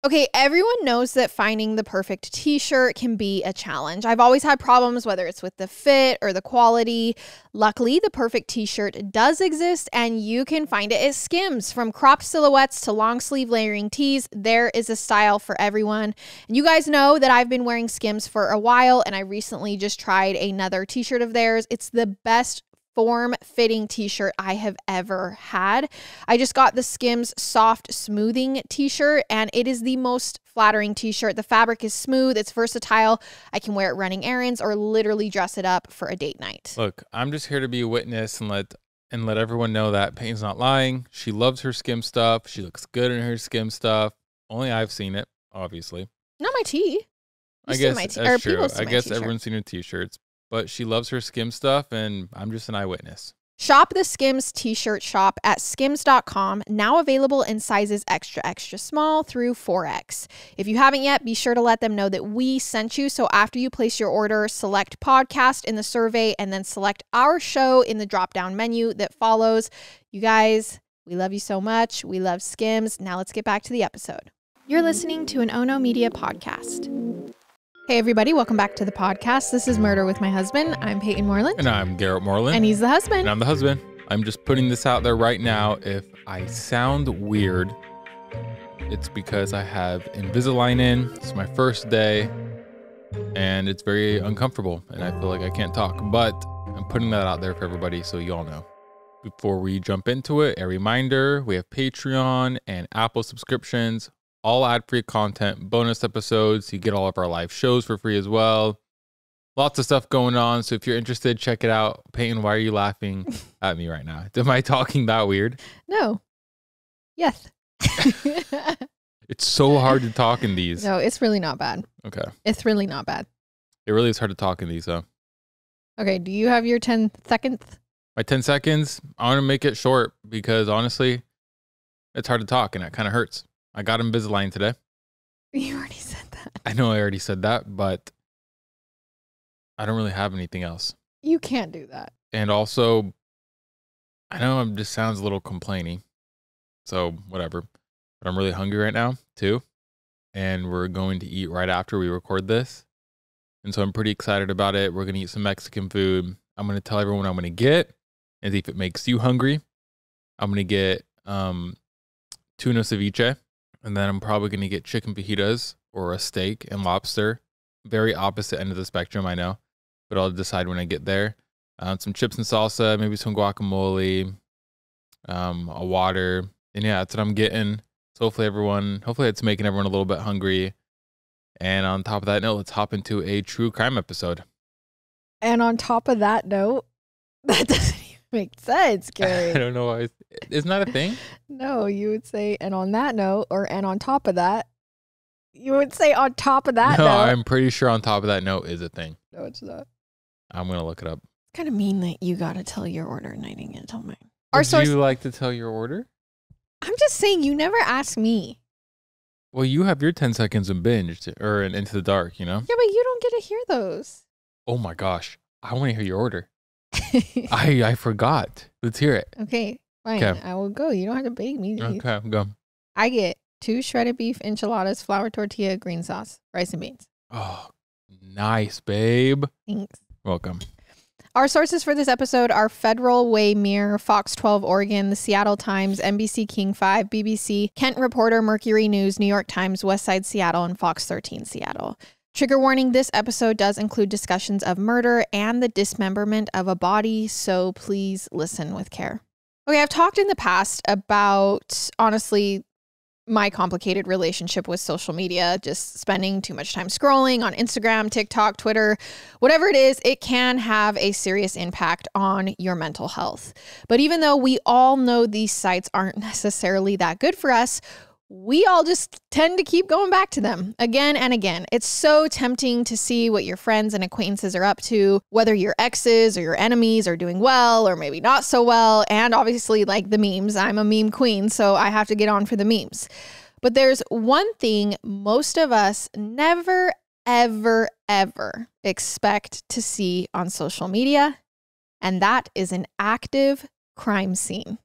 Okay, everyone knows that finding the perfect t-shirt can be a challenge. I've always had problems, whether it's with the fit or the quality. Luckily, the perfect t-shirt does exist, and you can find it at Skims. From cropped silhouettes to long sleeve layering tees, there is a style for everyone. And you guys know that I've been wearing Skims for a while, and I recently just tried another t-shirt of theirs. It's the best form-fitting t-shirt I have ever had. I just got the Skims soft smoothing t-shirt, and it is the most flattering t-shirt. The fabric is smooth, it's versatile. I can wear it running errands or literally dress it up for a date night. Look, I'm just here to be a witness and let everyone know that Peyton's not lying. She loves her Skim stuff. She looks good in her Skim stuff. Only I've seen it, obviously. Not my tee. I guess that's true. I guess everyone's seen her t-shirts. But she loves her Skim stuff, and I'm just an eyewitness. Shop the Skims t-shirt shop at skims.com, now available in sizes extra, extra small through 4X. If you haven't yet, be sure to let them know that we sent you. So after you place your order, select podcast in the survey and then select our show in the drop-down menu that follows. You guys, we love you so much. We love Skims. Now let's get back to the episode. You're listening to an Ono Media podcast. Hey everybody, welcome back to the podcast. This is Murder with My Husband. I'm Peyton Moreland. And I'm Garrett Moreland. And he's the husband. And I'm the husband. I'm just putting this out there right now. If I sound weird, it's because I have Invisalign in. It's my first day, and it's very uncomfortable, and I feel like I can't talk. But I'm putting that out there for everybody so you all know. Before we jump into it, a reminder, we have Patreon and Apple subscriptions. All ad-free content, bonus episodes. You get all of our live shows for free as well. Lots of stuff going on. So if you're interested, check it out. Peyton, why are you laughing at me right now? Am I talking that weird? No. Yes. It's so hard to talk in these. No, it's really not bad. Okay. It's really not bad. It really is hard to talk in these, though. Okay, do you have your 10 seconds? My 10 seconds, I want to make it short because honestly, it's hard to talk and it kind of hurts. I got Invisalign today. You already said that. I know I already said that, but I don't really have anything else. You can't do that. And also, I know it just sounds a little complaining, so whatever. But I'm really hungry right now, too. And we're going to eat right after we record this. And so I'm pretty excited about it. We're going to eat some Mexican food. I'm going to tell everyone what I'm going to get. And if it makes you hungry, I'm going to get tuna ceviche. And then I'm probably going to get chicken fajitas or a steak and lobster. Very opposite end of the spectrum, I know. But I'll decide when I get there. Some chips and salsa, maybe some guacamole, a water. And yeah, that's what I'm getting. So hopefully it's making everyone a little bit hungry. And on top of that note, let's hop into a true crime episode. And on top of that note, that doesn't even make sense, Gary. I don't know why. Isn't that a thing? No, you would say, and on that note, or and on top of that, you would say on top of that note. No, I'm pretty sure on top of that note is a thing. No, it's not. I'm going to look it up. It's kind of mean that you got to tell your order and I didn't get to tell mine. Would you like to tell your order? I'm just saying, you never asked me. Well, you have your 10 seconds in binge or in Into the Dark, you know? Yeah, but you don't get to hear those. Oh my gosh. I want to hear your order. I forgot. Let's hear it. Okay, fine. Okay. I will go. You don't have to beg me. Geez. Okay, go. I get 2 shredded beef enchiladas, flour tortilla, green sauce, rice and beans. Oh, nice, babe. Thanks. Welcome. Our sources for this episode are Federal Way Mirror, Fox 12 Oregon, the Seattle Times, NBC King 5, BBC, Kent Reporter, Mercury News, New York Times, Westside Seattle, and Fox 13 Seattle. Trigger warning, this episode does include discussions of murder and the dismemberment of a body, so please listen with care. Okay, I've talked in the past about, honestly, my complicated relationship with social media, just spending too much time scrolling on Instagram, TikTok, Twitter, whatever it is, it can have a serious impact on your mental health. But even though we all know these sites aren't necessarily that good for us, we all just tend to keep going back to them again and again. It's so tempting to see what your friends and acquaintances are up to, whether your exes or your enemies are doing well or maybe not so well. And obviously, like the memes, I'm a meme queen, so I have to get on for the memes. But there's one thing most of us never, ever, ever expect to see on social media, and that is an active crime scene.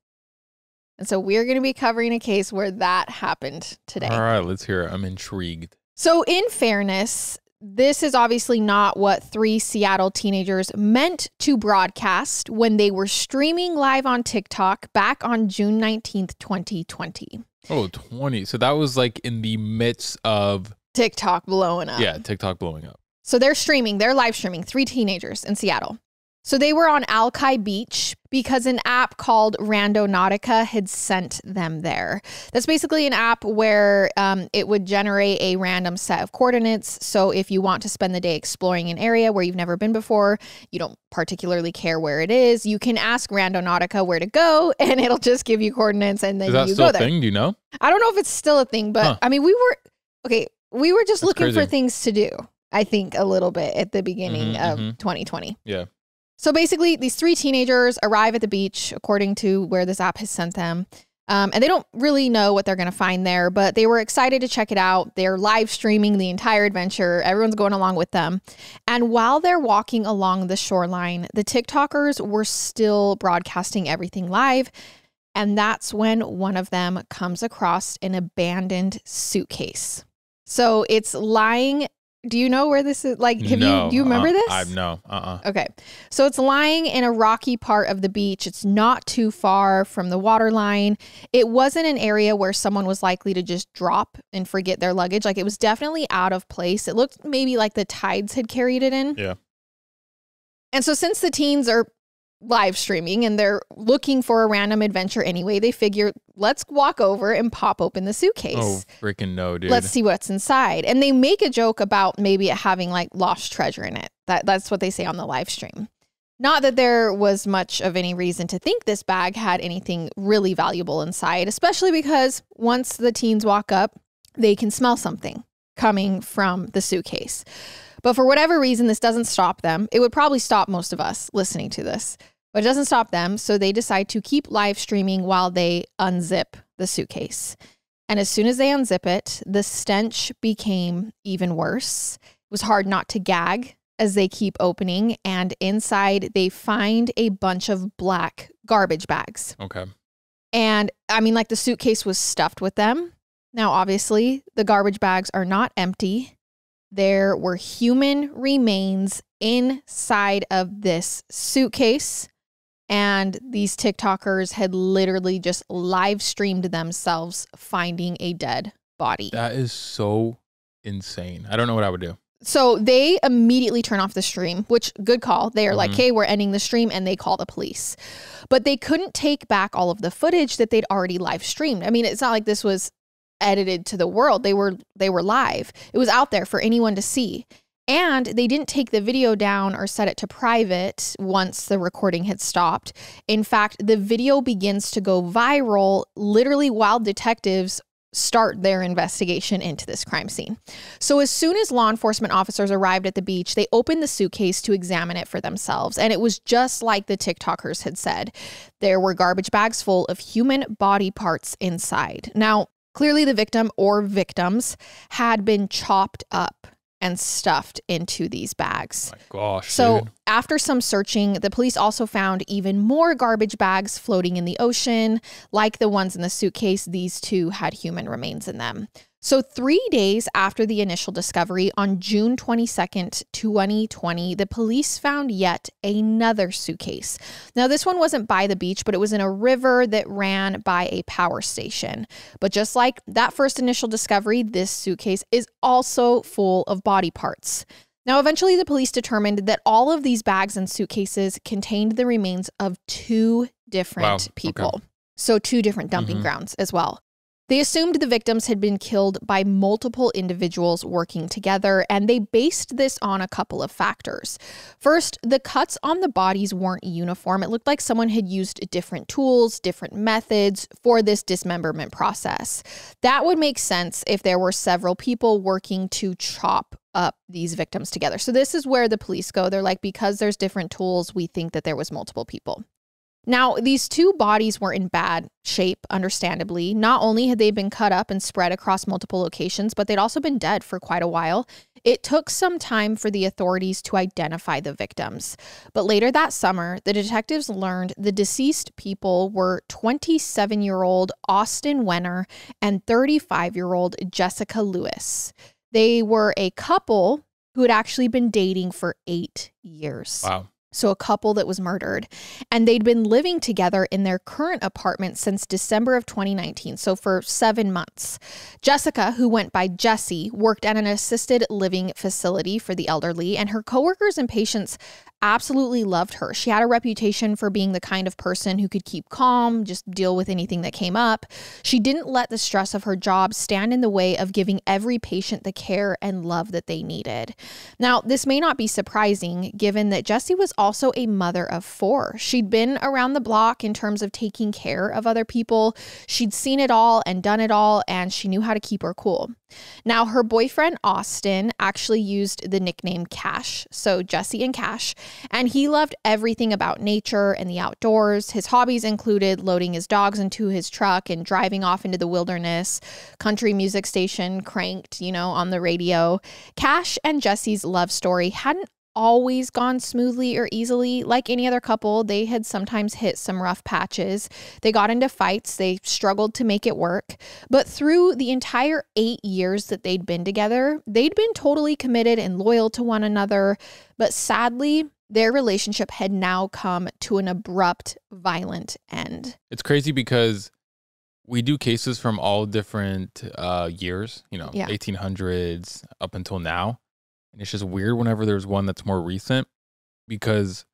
And so we're going to be covering a case where that happened today. All right, let's hear it. I'm intrigued. So in fairness, this is obviously not what 3 Seattle teenagers meant to broadcast when they were streaming live on TikTok back on June 19th, 2020. Oh, 20. So that was like in the midst of TikTok blowing up. Yeah, TikTok blowing up. So they're live streaming, 3 teenagers in Seattle. So they were on Alki Beach because an app called Randonautica had sent them there. That's basically an app where it would generate a random set of coordinates. So if you want to spend the day exploring an area where you've never been before, you don't particularly care where it is, you can ask Randonautica where to go and it'll just give you coordinates and then you go there. Is that still a thing? Do you know? I don't know if it's still a thing, but I mean, we were just looking for things to do, I think, a little bit at the beginning of 2020. Yeah. So basically, these 3 teenagers arrive at the beach, according to where this app has sent them. And they don't really know what they're going to find there, but they were excited to check it out. They're live streaming the entire adventure. Everyone's going along with them. And while they're walking along the shoreline, the TikTokers were still broadcasting everything live. And that's when one of them comes across an abandoned suitcase. So it's lying. Do you know where this is? Like, do you remember this? No. Okay. So it's lying in a rocky part of the beach. It's not too far from the water line. It wasn't an area where someone was likely to just drop and forget their luggage. Like, it was definitely out of place. It looked maybe like the tides had carried it in. Yeah. And so since the teens are live streaming and they're looking for a random adventure anyway, they figure, let's walk over and pop open the suitcase. Oh, freaking no, dude. Let's see what's inside. And they make a joke about maybe it having like lost treasure in it. That's what they say on the live stream. Not that there was much of any reason to think this bag had anything really valuable inside, especially because once the teens walk up, they can smell something coming from the suitcase. But for whatever reason, this doesn't stop them. It would probably stop most of us listening to this, but it doesn't stop them. So they decide to keep live streaming while they unzip the suitcase. And as soon as they unzip it, the stench became even worse. It was hard not to gag as they keep opening. And inside, they find a bunch of black garbage bags. Okay. And I mean, like, the suitcase was stuffed with them. Now, obviously, the garbage bags are not empty. There were human remains inside of this suitcase. And these TikTokers had literally just live streamed themselves finding a dead body. That is so insane. I don't know what I would do. So they immediately turn off the stream, which, good call. They are like, hey, we're ending the stream, and they call the police. But they couldn't take back all of the footage that they'd already live streamed. I mean, it's not like this was edited to the world. They were live. It was out there for anyone to see. And they didn't take the video down or set it to private once the recording had stopped. In fact, the video begins to go viral literally while detectives start their investigation into this crime scene. So as soon as law enforcement officers arrived at the beach, they opened the suitcase to examine it for themselves. And it was just like the TikTokers had said. There were garbage bags full of human body parts inside. Now, clearly the victim or victims had been chopped up and stuffed into these bags. Oh my gosh. So dude. After some searching, the police also found even more garbage bags floating in the ocean. Like the ones in the suitcase, these two had human remains in them. So 3 days after the initial discovery, on June 22nd, 2020, the police found yet another suitcase. Now, this one wasn't by the beach, but it was in a river that ran by a power station. But just like that first initial discovery, this suitcase is also full of body parts. Now, eventually, the police determined that all of these bags and suitcases contained the remains of 2 different people. Okay. So 2 different dumping grounds as well. They assumed the victims had been killed by multiple individuals working together, and they based this on a couple of factors. First, the cuts on the bodies weren't uniform. It looked like someone had used different tools, different methods for this dismemberment process. That would make sense if there were several people working to chop up these victims together. So this is where the police go. They're like, because there's different tools, we think that there was multiple people. Now, these two bodies were in bad shape, understandably. Not only had they been cut up and spread across multiple locations, but they'd also been dead for quite a while. It took some time for the authorities to identify the victims. But later that summer, the detectives learned the deceased people were 27-year-old Austin Wenner and 35-year-old Jessica Lewis. They were a couple who had actually been dating for 8 years. Wow. So a couple that was murdered, and they'd been living together in their current apartment since December of 2019. So for 7 months. Jessica, who went by Jessie, worked at an assisted living facility for the elderly, and her coworkers and patients absolutely loved her. She had a reputation for being the kind of person who could keep calm, just deal with anything that came up. She didn't let the stress of her job stand in the way of giving every patient the care and love that they needed. Now, this may not be surprising given that Jessie was also a mother of 4. She'd been around the block in terms of taking care of other people. She'd seen it all and done it all, and she knew how to keep her cool. Now, her boyfriend, Austin, actually used the nickname Cash, so Jessie and Cash, and he loved everything about nature and the outdoors. His hobbies included loading his dogs into his truck and driving off into the wilderness, country music station cranked, on the radio. Cash and Jessie's love story hadn't always gone smoothly or easily. Like any other couple, they had sometimes hit some rough patches. They got into fights. They struggled to make it work. But through the entire 8 years that they'd been together, they'd been totally committed and loyal to one another. But sadly, their relationship had now come to an abrupt, violent end. It's crazy because we do cases from all different years, 1800s up until now. And it's just weird whenever there's one that's more recent because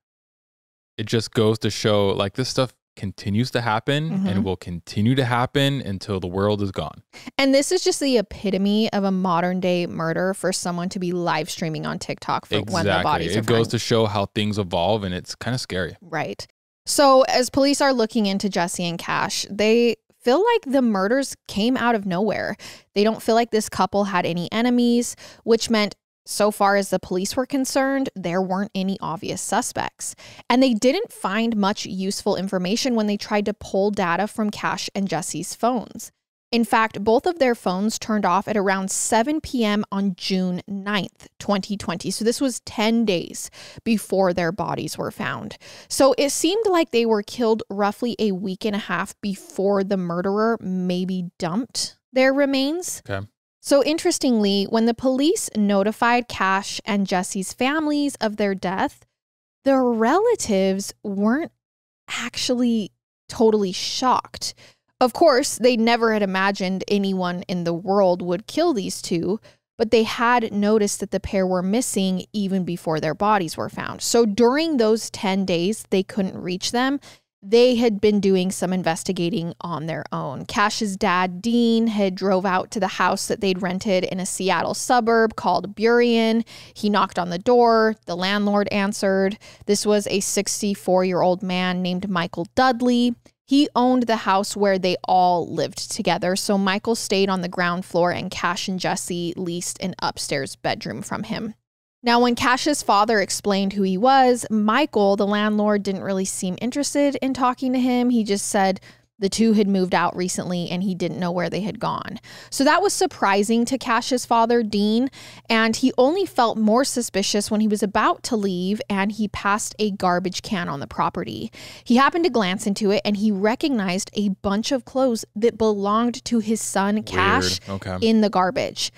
it just goes to show like this stuff continues to happen and will continue to happen until the world is gone. And this is just the epitome of a modern day murder for someone to be live streaming on TikTok for when the bodies are found. It goes to show how things evolve, and it's kind of scary. Right. So as police are looking into Jessie and Cash, they feel like the murders came out of nowhere. They don't feel like this couple had any enemies, which meant so far as the police were concerned, there weren't any obvious suspects. And they didn't find much useful information when they tried to pull data from Cash and Jessie's phones. In fact, both of their phones turned off at around 7 p.m. on June 9th, 2020. So this was 10 days before their bodies were found. So it seemed like they were killed roughly a week and a half before the murderer maybe dumped their remains. Okay. So interestingly, when the police notified Cash and Jessie's families of their death, their relatives weren't actually totally shocked. Of course, they never had imagined anyone in the world would kill these two, but they had noticed that the pair were missing even before their bodies were found. So during those 10 days, they couldn't reach them. They had been doing some investigating on their own. Cash's dad, Dean, had drove out to the house that they'd rented in a Seattle suburb called Burien. He knocked on the door. The landlord answered. This was a 64-year-old man named Michael Dudley. He owned the house where they all lived together. So Michael stayed on the ground floor and Cash and Jessie leased an upstairs bedroom from him. Now, when Cash's father explained who he was, Michael, the landlord, didn't really seem interested in talking to him. He just said the two had moved out recently and he didn't know where they had gone. So that was surprising to Cash's father, Dean, and he only felt more suspicious when he was about to leave and he passed a garbage can on the property. He happened to glance into it and he recognized a bunch of clothes that belonged to his son, Cash, in the garbage.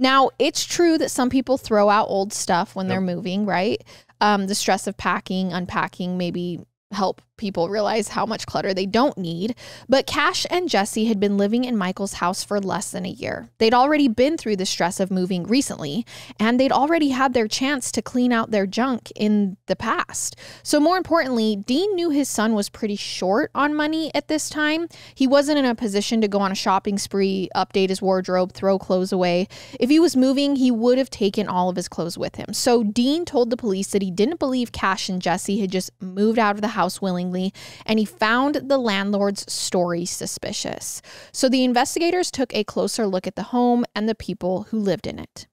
Now, it's true that some people throw out old stuff when they're moving, right? The stress of packing, unpacking, maybe help people realize how much clutter they don't need. But Cash and Jessie had been living in Michael's house for less than a year. They'd already been through the stress of moving recently, and they'd already had their chance to clean out their junk in the past. So more importantly, Dean knew his son was pretty short on money at this time. He wasn't in a position to go on a shopping spree, update his wardrobe, throw clothes away. If he was moving, he would have taken all of his clothes with him. So Dean told the police that he didn't believe Cash and Jessie had just moved out of the house willingly, and he found the landlord's story suspicious. So the investigators took a closer look at the home and the people who lived in it.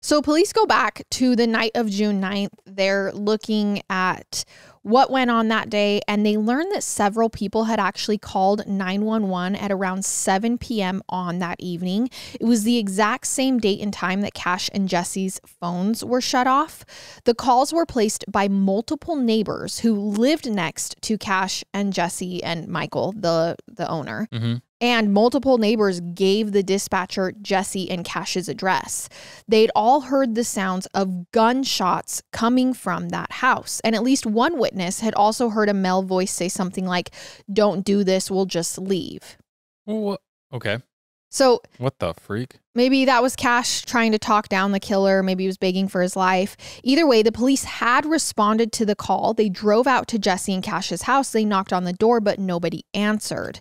So police go back to the night of June 9th. They're looking at what went on that day, and they learned that several people had actually called 911 at around 7 p.m. on that evening. It was the exact same date and time that Cash and Jesse's phones were shut off. The calls were placed by multiple neighbors who lived next to Cash and Jesse and Michael, the owner. Mm-hmm. And multiple neighbors gave the dispatcher Jesse and Cash's address. They'd all heard the sounds of gunshots coming from that house. And at least one witness had also heard a male voice say something like, "Don't do this, we'll just leave." What? Okay. So what the freak? Maybe that was Cash trying to talk down the killer. Maybe he was begging for his life. Either way, the police had responded to the call. They drove out to Jesse and Cash's house. They knocked on the door, but nobody answered.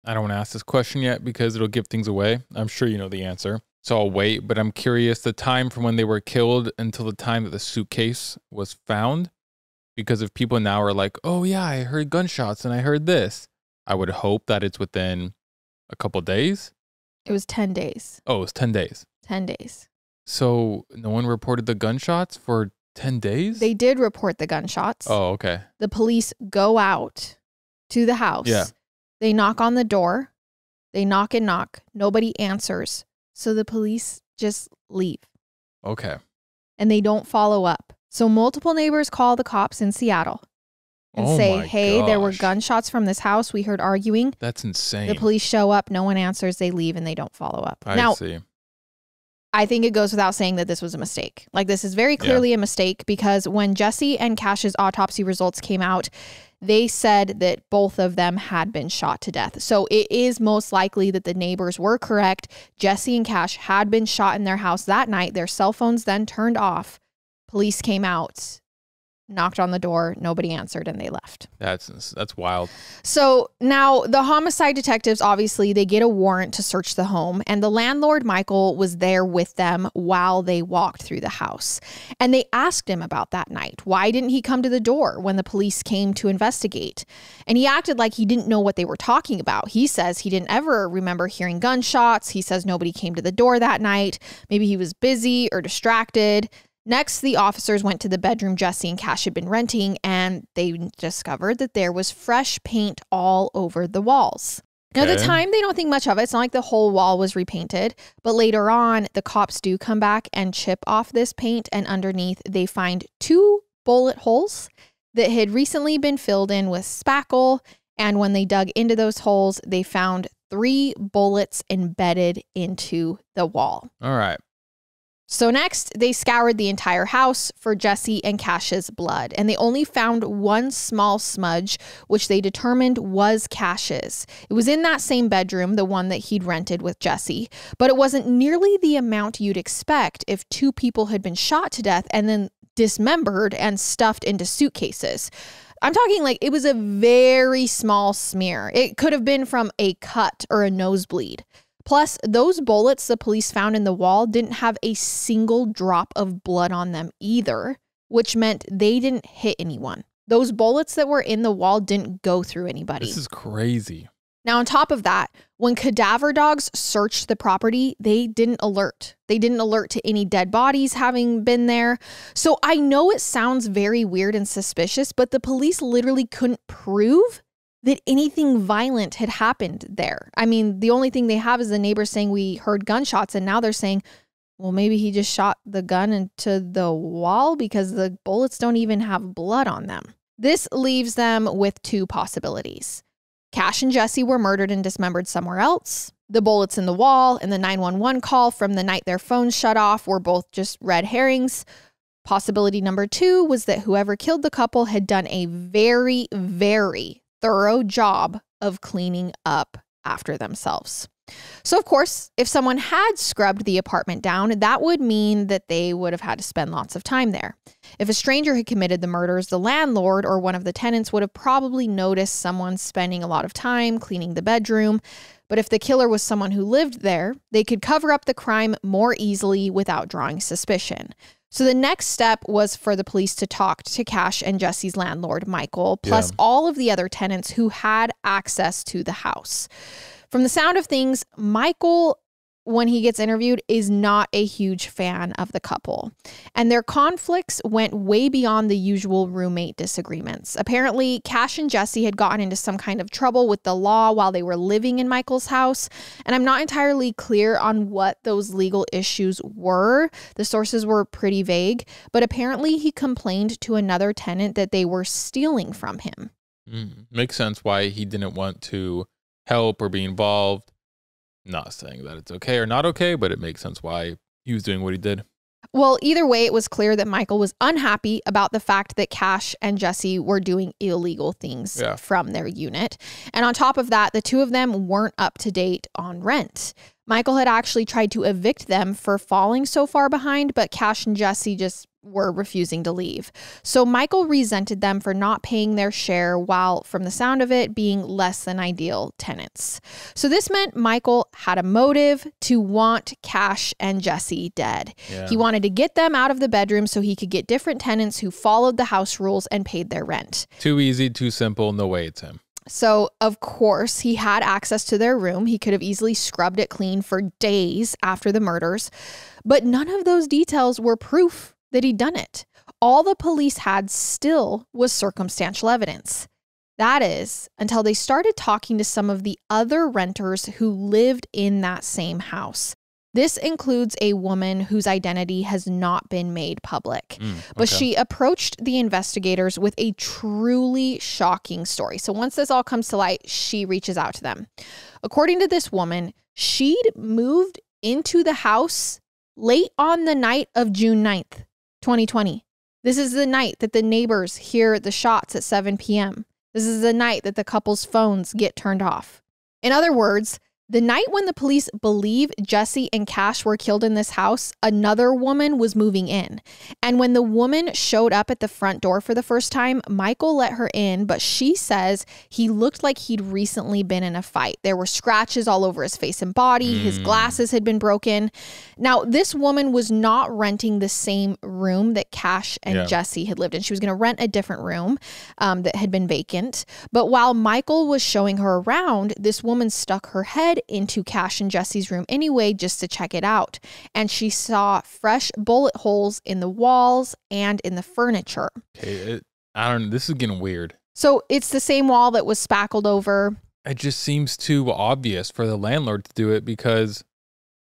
I don't want to ask this question yet because it'll give things away. I'm sure you know the answer. So I'll wait, but I'm curious the time from when they were killed until the time that the suitcase was found. Because if people now are like, oh yeah, I heard gunshots and I heard this, I would hope that it's within a couple days. It was 10 days. Oh, it was 10 days. 10 days. So no one reported the gunshots for 10 days? They did report the gunshots. Oh, okay. The police go out to the house. Yeah. They knock on the door. They knock and knock. Nobody answers. So the police just leave. Okay. And they don't follow up. So multiple neighbors call the cops in Seattle and say, hey, there were gunshots from this house. We heard arguing. That's insane. The police show up. No one answers. They leave and they don't follow up. I see. I think it goes without saying that this was a mistake. Like, this is very clearly a mistake, because when Jesse and Cash's autopsy results came out, they said that both of them had been shot to death. So it is most likely that the neighbors were correct. Jesse and Cash had been shot in their house that night. Their cell phones then turned off. Police came out, knocked on the door, nobody answered, and they left. That's wild. So now the homicide detectives, obviously, they get a warrant to search the home, and the landlord, Michael, was there with them while they walked through the house. And they asked him about that night. Why didn't he come to the door when the police came to investigate? And he acted like he didn't know what they were talking about. He says he didn't ever remember hearing gunshots. He says nobody came to the door that night. Maybe he was busy or distracted. Next, the officers went to the bedroom Jesse and Cash had been renting, and they discovered that there was fresh paint all over the walls. Now, at the time, they don't think much of it. It's not like the whole wall was repainted. But later on, the cops do come back and chip off this paint, and underneath, they find 2 bullet holes that had recently been filled in with spackle. And when they dug into those holes, they found 3 bullets embedded into the wall. All right. So next, they scoured the entire house for Jesse and Cash's blood, and they only found 1 small smudge, which they determined was Cash's. It was in that same bedroom, the one that he'd rented with Jesse, but it wasn't nearly the amount you'd expect if 2 people had been shot to death and then dismembered and stuffed into suitcases. I'm talking like it was a very small smear. It could have been from a cut or a nosebleed. Plus, those bullets the police found in the wall didn't have a single drop of blood on them either, which meant they didn't hit anyone. Those bullets that were in the wall didn't go through anybody. This is crazy. Now, on top of that, when cadaver dogs searched the property, they didn't alert. They didn't alert to any dead bodies having been there. So I know it sounds very weird and suspicious, but the police literally couldn't prove that anything violent had happened there. I mean, the only thing they have is the neighbors saying we heard gunshots, and now they're saying, well, maybe he just shot the gun into the wall because the bullets don't even have blood on them. This leaves them with 2 possibilities. Cash and Jesse were murdered and dismembered somewhere else. The bullets in the wall and the 911 call from the night their phones shut off were both just red herrings. Possibility number 2 was that whoever killed the couple had done a very, very thorough job of cleaning up after themselves. So, of course, if someone had scrubbed the apartment down, that would mean that they would have had to spend lots of time there. If a stranger had committed the murders, the landlord or one of the tenants would have probably noticed someone spending a lot of time cleaning the bedroom. But if the killer was someone who lived there, they could cover up the crime more easily without drawing suspicion. So the next step was for the police to talk to Cash and Jesse's landlord, Michael, plus all of the other tenants who had access to the house. From the sound of things, Michael when he gets interviewed, is not a huge fan of the couple. And their conflicts went way beyond the usual roommate disagreements. Apparently, Cash and Jesse had gotten into some kind of trouble with the law while they were living in Michael's house. And I'm not entirely clear on what those legal issues were. The sources were pretty vague, but apparently he complained to another tenant that they were stealing from him. Makes sense why he didn't want to help or be involved. Not saying that it's okay or not okay, but it makes sense why he was doing what he did. Well, either way, it was clear that Michael was unhappy about the fact that Cash and Jesse were doing illegal things from their unit. And on top of that, the two of them weren't up to date on rent. Michael had actually tried to evict them for falling so far behind, but Cash and Jesse just were refusing to leave. So Michael resented them for not paying their share while, from the sound of it, being less than ideal tenants. So this meant Michael had a motive to want Cash and Jesse dead. He wanted to get them out of the bedroom so he could get different tenants who followed the house rules and paid their rent. Too easy, too simple, no way it's him. So, of course, he had access to their room. He could have easily scrubbed it clean for days after the murders, but none of those details were proof that he'd done it. All the police had still was circumstantial evidence. That is, until they started talking to some of the other renters who lived in that same house. This includes a woman whose identity has not been made public, but she approached the investigators with a truly shocking story. So once this all comes to light, she reaches out to them. According to this woman, she'd moved into the house late on the night of June 9th, 2020. This is the night that the neighbors hear the shots at 7 p.m. This is the night that the couple's phones get turned off. In other words, the night when the police believe Jesse and Cash were killed in this house, another woman was moving in. And when the woman showed up at the front door for the first time, Michael let her in, but she says he looked like he'd recently been in a fight. There were scratches all over his face and body. His glasses had been broken. Now, this woman was not renting the same room that Cash and Jesse had lived in. She was going to rent a different room that had been vacant. But while Michael was showing her around, this woman stuck her head into Cash and Jesse's room anyway, just to check it out. And she saw fresh bullet holes in the walls and in the furniture. Okay, I don't know. This is getting weird. So it's the same wall that was spackled over. It just seems too obvious for the landlord to do it because,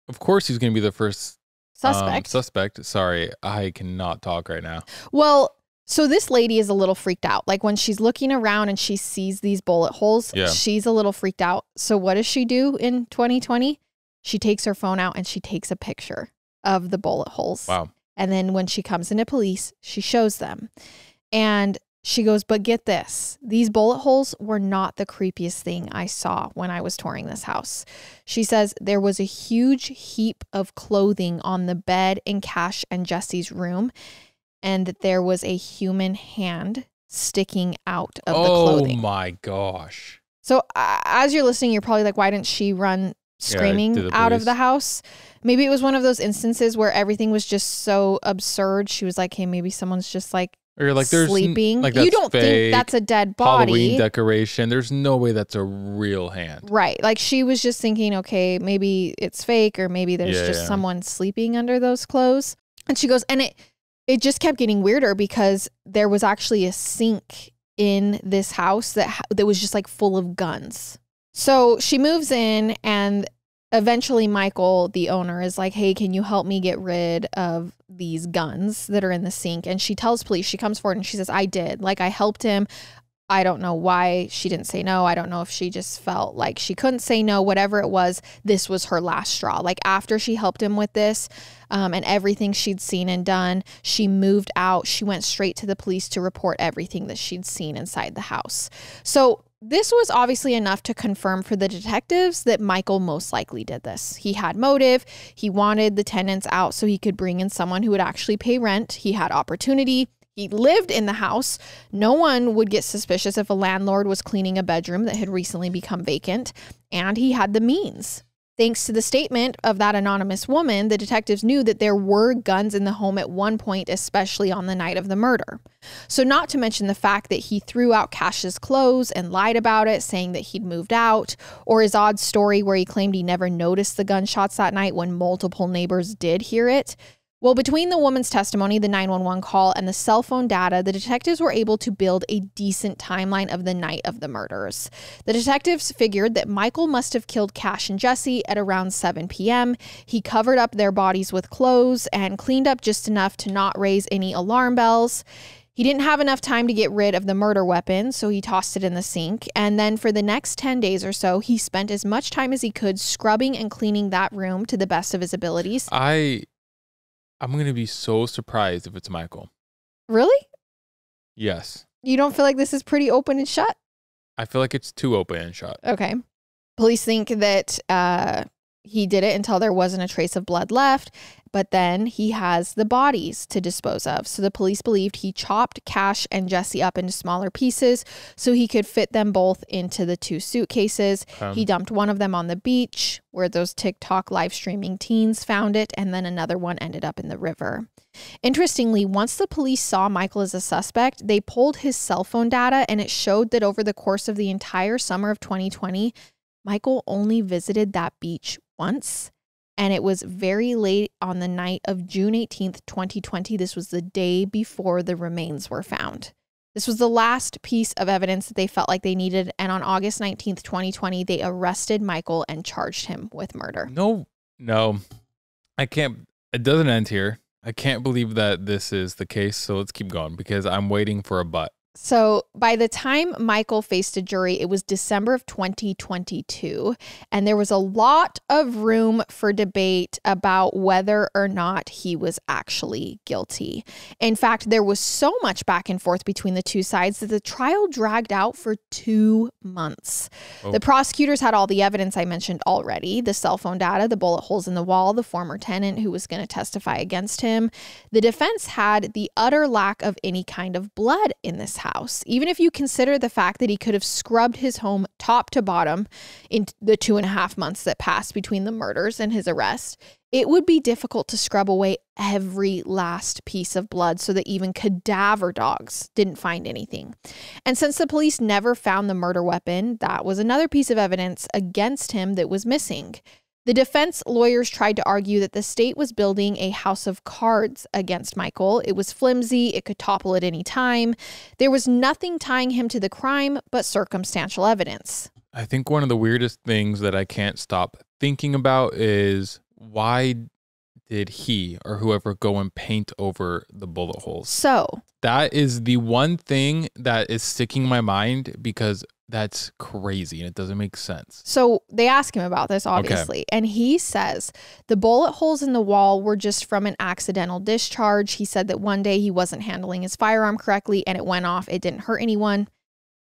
of course, he's going to be the first suspect. Sorry, I cannot talk right now. Well, so this lady is a little freaked out. Like when she's looking around and she sees these bullet holes, she's a little freaked out. So what does she do in 2020? She takes her phone out and she takes a picture of the bullet holes. Wow. And then when she comes into police, she shows them. And she goes, but get this, these bullet holes were not the creepiest thing I saw when I was touring this house. She says there was a huge heap of clothing on the bed in Cash and Jesse's room, and that there was a human hand sticking out of the clothing. Oh my gosh. So as you're listening, you're probably like, why didn't she run screaming out of the house? Maybe it was one of those instances where everything was just so absurd. She was like, hey, maybe someone's just like, or like there's sleeping. Like you don't think that's a dead body. Halloween decoration. There's no way that's a real hand. Right. Like she was just thinking, okay, maybe it's fake, or maybe there's just someone sleeping under those clothes. And she goes, and it just kept getting weirder because there was actually a sink in this house that was just like full of guns. So she moves in, and eventually Michael, the owner, is like, hey, can you help me get rid of these guns that are in the sink? And she tells police, she comes forward and she says, I did. Like, I helped him. I don't know why she didn't say no. I don't know if she just felt like she couldn't say no. Whatever it was, this was her last straw. Like after she helped him with this and everything she'd seen and done, she moved out. She went straight to the police to report everything that she'd seen inside the house. So this was obviously enough to confirm for the detectives that Michael most likely did this. He had motive. He wanted the tenants out so he could bring in someone who would actually pay rent. He had opportunity. He lived in the house. No one would get suspicious if a landlord was cleaning a bedroom that had recently become vacant, and he had the means. Thanks to the statement of that anonymous woman, the detectives knew that there were guns in the home at one point, especially on the night of the murder. So not to mention the fact that he threw out Cash's clothes and lied about it, saying that he'd moved out, or his odd story where he claimed he never noticed the gunshots that night when multiple neighbors did hear it. Well, between the woman's testimony, the 911 call, and the cell phone data, the detectives were able to build a decent timeline of the night of the murders. The detectives figured that Michael must have killed Cash and Jesse at around 7 p.m. He covered up their bodies with clothes and cleaned up just enough to not raise any alarm bells. He didn't have enough time to get rid of the murder weapon, so he tossed it in the sink. And then for the next 10 days or so, he spent as much time as he could scrubbing and cleaning that room to the best of his abilities. I'm going to be so surprised if it's Michael. Really? Yes. You don't feel like this is pretty open and shut? I feel like it's too open and shut. Okay. Police think that he did it until there wasn't a trace of blood left, but then he has the bodies to dispose of. So the police believed he chopped Cash and Jesse up into smaller pieces so he could fit them both into the 2 suitcases. He dumped one of them on the beach where those TikTok live streaming teens found it, and then another one ended up in the river. Interestingly, once the police saw Michael as a suspect, they pulled his cell phone data, and it showed that over the course of the entire summer of 2020, Michael only visited that beach once, and it was very late on the night of June 18th, 2020. This was the day before the remains were found. This was the last piece of evidence that they felt like they needed, and on August 19th, 2020, they arrested Michael and charged him with murder. No, I can't. It doesn't end here. I can't believe that this is the case, so let's keep going because I'm waiting for a but. So by the time Michael faced a jury, it was December of 2022, and there was a lot of room for debate about whether or not he was actually guilty. In fact, there was so much back and forth between the two sides that the trial dragged out for 2 months. The prosecutors had all the evidence I mentioned already, the cell phone data, the bullet holes in the wall, the former tenant who was going to testify against him. The defense had the utter lack of any kind of blood in this house. Even if you consider the fact that he could have scrubbed his home top to bottom in the 2.5 months that passed between the murders and his arrest, it would be difficult to scrub away every last piece of blood so that even cadaver dogs didn't find anything. And since the police never found the murder weapon, that was another piece of evidence against him that was missing. The defense lawyers tried to argue that the state was building a house of cards against Michael. It was flimsy. It could topple at any time. There was nothing tying him to the crime but circumstantial evidence. I think one of the weirdest things that I can't stop thinking about is why did he or whoever go and paint over the bullet holes? So that is the one thing that is sticking in my mind because that's crazy and it doesn't make sense. So they ask him about this, obviously, and he says the bullet holes in the wall were just from an accidental discharge. He said that one day he wasn't handling his firearm correctly and it went off. It didn't hurt anyone.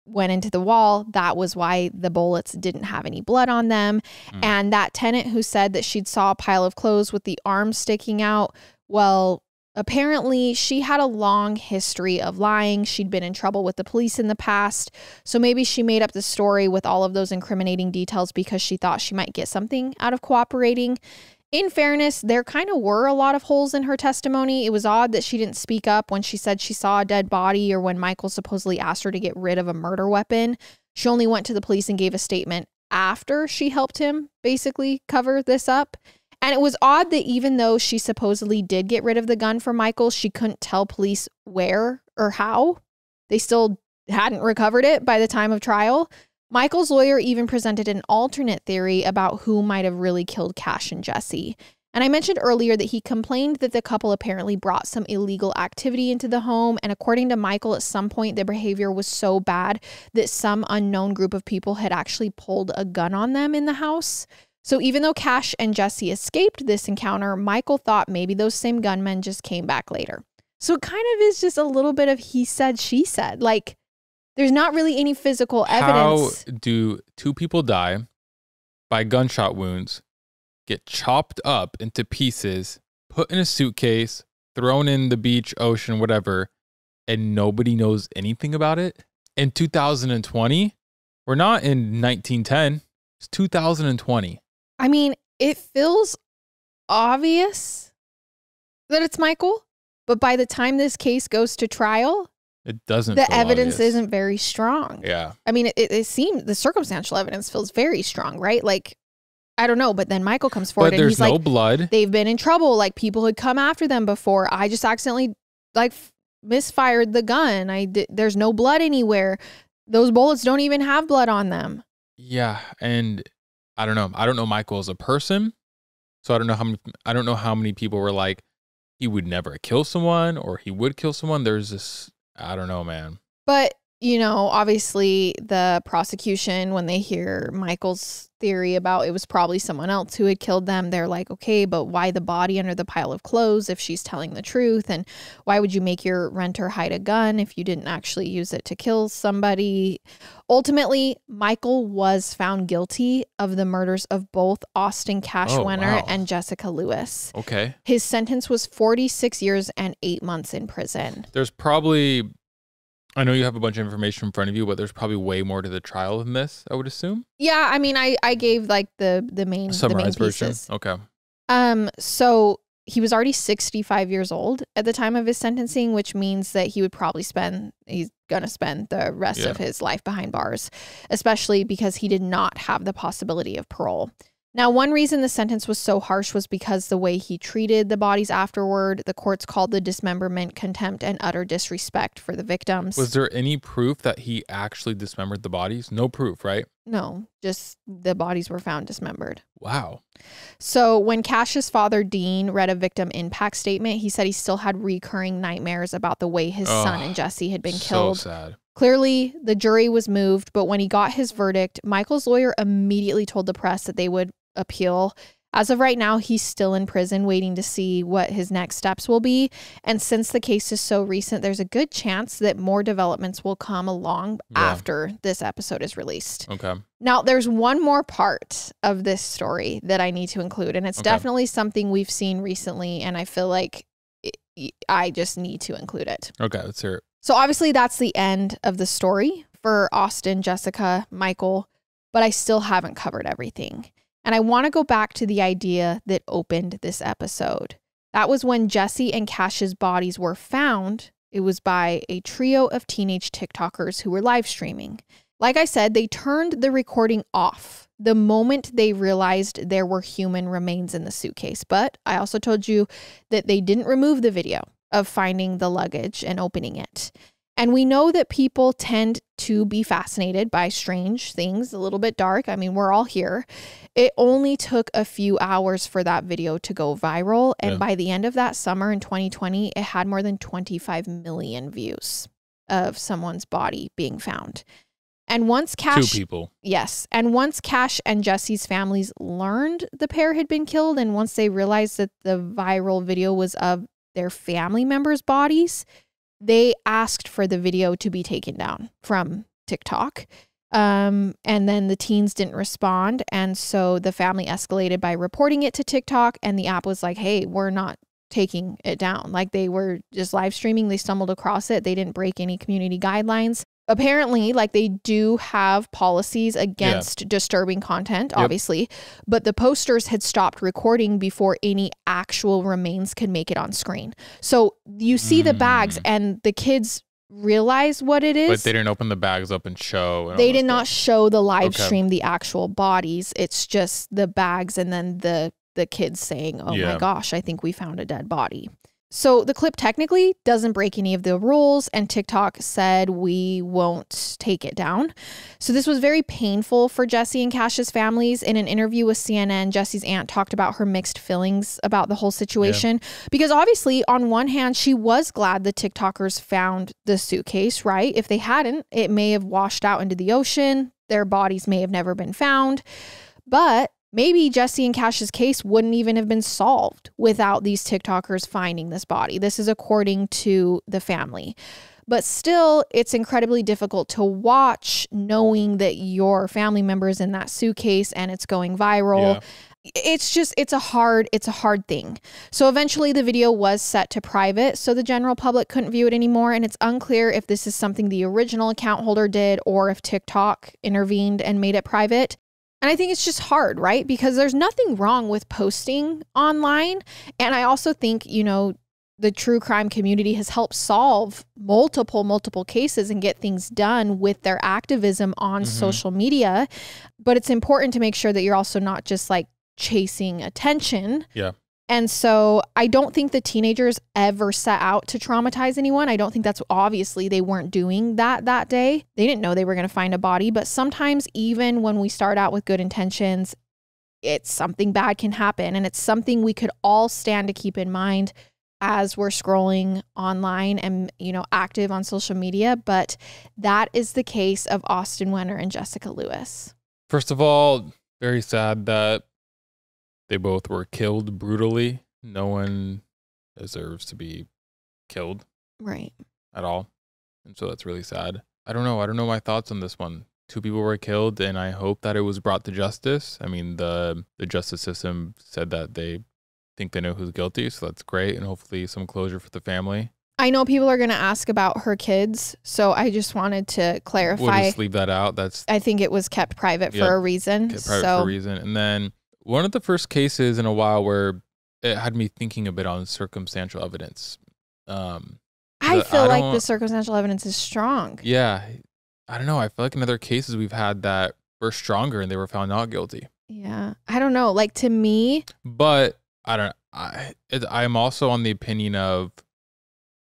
Went into the wall. That was why the bullets didn't have any blood on them. And that tenant who said that she'd saw a pile of clothes with the arms sticking out, well, apparently she had a long history of lying. She'd been in trouble with the police in the past. So maybe she made up the story with all of those incriminating details because she thought she might get something out of cooperating. In fairness, there kind of were a lot of holes in her testimony. It was odd that she didn't speak up when she said she saw a dead body or when Michael supposedly asked her to get rid of a murder weapon. She only went to the police and gave a statement after she helped him basically cover this up. And it was odd that even though she supposedly did get rid of the gun from Michael, she couldn't tell police where or how. They still hadn't recovered it by the time of trial. Michael's lawyer even presented an alternate theory about who might have really killed Cash and Jesse. And I mentioned earlier that he complained that the couple apparently brought some illegal activity into the home. And according to Michael, at some point, their behavior was so bad that some unknown group of people had actually pulled a gun on them in the house. So even though Cash and Jesse escaped this encounter, Michael thought maybe those same gunmen just came back later. So it kind of is just a little bit of he said, she said. Like, there's not really any physical evidence. How do 2 people die by gunshot wounds, get chopped up into pieces, put in a suitcase, thrown in the beach, ocean, whatever, and nobody knows anything about it? In 2020, we're not in 1910, it's 2020. I mean, it feels obvious that it's Michael, but by the time this case goes to trial, it doesn't. The evidence obvious. isn't very strong. Yeah. I mean, it seems the circumstantial evidence feels very strong, right? Like, I don't know, but then Michael comes forward and he's like, no blood. They've been in trouble. Like, people had come after them before. I just accidentally like misfired the gun. There's no blood anywhere. Those bullets don't even have blood on them. Yeah, and I don't know. I don't know Michael as a person, so I don't know how many people were like, he would never kill someone or he would kill someone. There's this, I don't know, man. But, you know, obviously the prosecution, when they hear Michael's theory about it was probably someone else who had killed them, they're like, okay, but why the body under the pile of clothes if she's telling the truth? And why would you make your renter hide a gun if you didn't actually use it to kill somebody? Ultimately, Michael was found guilty of the murders of both Austin Cashwenner and Jessica Lewis. Okay. His sentence was 46 years and 8 months in prison. There's probably, I know you have a bunch of information in front of you, but there's probably way more to the trial than this, I would assume. Yeah, I mean, I gave like the main summarized version. pieces. Okay. So he was already 65 years old at the time of his sentencing, which means that he's gonna spend the rest of his life behind bars, especially because he did not have the possibility of parole. Now, one reason the sentence was so harsh was because the way he treated the bodies afterward. The courts called the dismemberment contempt and utter disrespect for the victims. Was there any proof that he actually dismembered the bodies? No proof, right? No, just the bodies were found dismembered. Wow. So when Cash's father, Dean, read a victim impact statement, he said he still had recurring nightmares about the way his son and Jesse had been killed. So sad. Clearly, the jury was moved, but when he got his verdict, Michael's lawyer immediately told the press that they would appeal. As of right now, he's still in prison waiting to see what his next steps will be. And since the case is so recent, there's a good chance that more developments will come along after this episode is released. Okay. Now, there's one more part of this story that I need to include, and it's definitely something we've seen recently, and I feel like I just need to include it. Okay, let's hear it. So obviously that's the end of the story for Austin, Jessica, Michael, but I still haven't covered everything. And I want to go back to the idea that opened this episode. That was when Jesse and Cash's bodies were found. It was by a trio of teenage TikTokers who were live streaming. Like I said, they turned the recording off the moment they realized there were human remains in the suitcase. But I also told you that they didn't remove the video of finding the luggage and opening it. And we know that people tend to be fascinated by strange things, a little bit dark. I mean, we're all here. It only took a few hours for that video to go viral. And by the end of that summer in 2020, it had more than 25 million views of someone's body being found. And once Cash... 2 people. Yes. And once Cash and Jesse's families learned the pair had been killed, and once they realized that the viral video was of their family members' bodies, they asked for the video to be taken down from TikTok. And then the teens didn't respond. And so the family escalated by reporting it to TikTok. And the app was like, hey, we're not taking it down. Like, they were just live streaming. They stumbled across it. They didn't break any community guidelines. Apparently, like, they do have policies against disturbing content, obviously, but the posters had stopped recording before any actual remains could make it on screen. So you see the bags and the kids realize what it is. But they didn't open the bags up and show. They did not show the live stream, the actual bodies. It's just the bags and then the kids saying, oh my gosh, I think we found a dead body. So the clip technically doesn't break any of the rules, and TikTok said we won't take it down. So this was very painful for Jesse and Cash's families. In an interview with CNN, Jesse's aunt talked about her mixed feelings about the whole situation, because obviously on one hand, she was glad the TikTokers found the suitcase, right? If they hadn't, it may have washed out into the ocean. Their bodies may have never been found, but maybe Jesse and Cash's case wouldn't even have been solved without these TikTokers finding this body. This is according to the family. But still, it's incredibly difficult to watch knowing that your family member is in that suitcase and it's going viral. It's a hard thing. So eventually the video was set to private, so the general public couldn't view it anymore. And it's unclear if this is something the original account holder did or if TikTok intervened and made it private. And I think it's just hard, right? Because there's nothing wrong with posting online. And I also think, you know, the true crime community has helped solve multiple cases and get things done with their activism on social media. But it's important to make sure that you're also not just like chasing attention. Yeah. And so I don't think the teenagers ever set out to traumatize anyone. I don't think that's obviously they weren't doing that day. They didn't know they were going to find a body. But sometimes even when we start out with good intentions, it's something bad can happen. And it's something we could all stand to keep in mind as we're scrolling online and, you know, active on social media. But that is the case of Austin Wenner and Jessica Lewis. First of all, very sad that they both were killed brutally. No one deserves to be killed. Right. At all. And so that's really sad. I don't know. I don't know my thoughts on this one. 2 people were killed, and I hope that it was brought to justice. I mean, the justice system said that they think they know who's guilty, so that's great, and hopefully some closure for the family. I know people are going to ask about her kids, so I just wanted to clarify. We'll just leave that out. I think it was kept private for a reason. Kept private for a reason. And then one of the first cases in a while where it had me thinking a bit on circumstantial evidence. I feel like the circumstantial evidence is strong. Yeah. I don't know. I feel like in other cases we've had that were stronger and they were found not guilty. Yeah. I don't know. Like, to me. But I'm also on the opinion of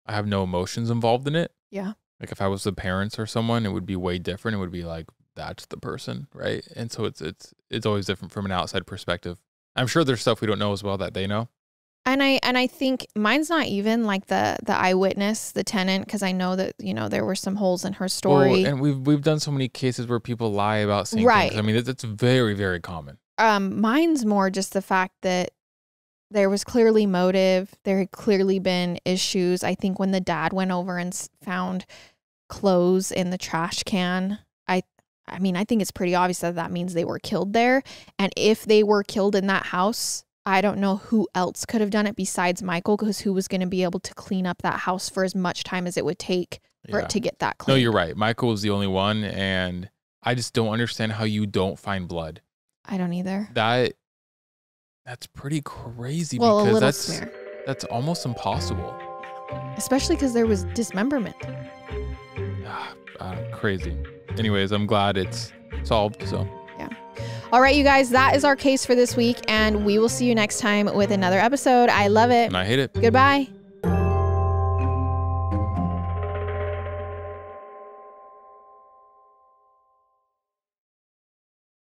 I have no emotions involved in it. Yeah. Like if I was the parents or someone, it would be way different. It would be like, that's the person, right? And so it's always different from an outside perspective. I'm sure there's stuff we don't know as well that they know. And I think mine's not even like the eyewitness, the tenant, because I know that, you know, there were some holes in her story. And we've done so many cases where people lie about seeing things. I mean, it's very, very common. Mine's more just the fact that there was clearly motive. There had clearly been issues. I think when the dad went over and found clothes in the trash can, I mean, I think it's pretty obvious that that means they were killed there. And if they were killed in that house, I don't know who else could have done it besides Michael, because who was going to be able to clean up that house for as much time as it would take for it to get that clean. No, you're right. Michael was the only one. And I just don't understand how you don't find blood. I don't either. That's pretty crazy, well, because a little smear. That's almost impossible. Especially because there was dismemberment. Crazy. Anyways, I'm glad it's solved. So yeah. All right, you guys, that is our case for this week, and we will see you next time with another episode. I love it. And I hate it. Goodbye.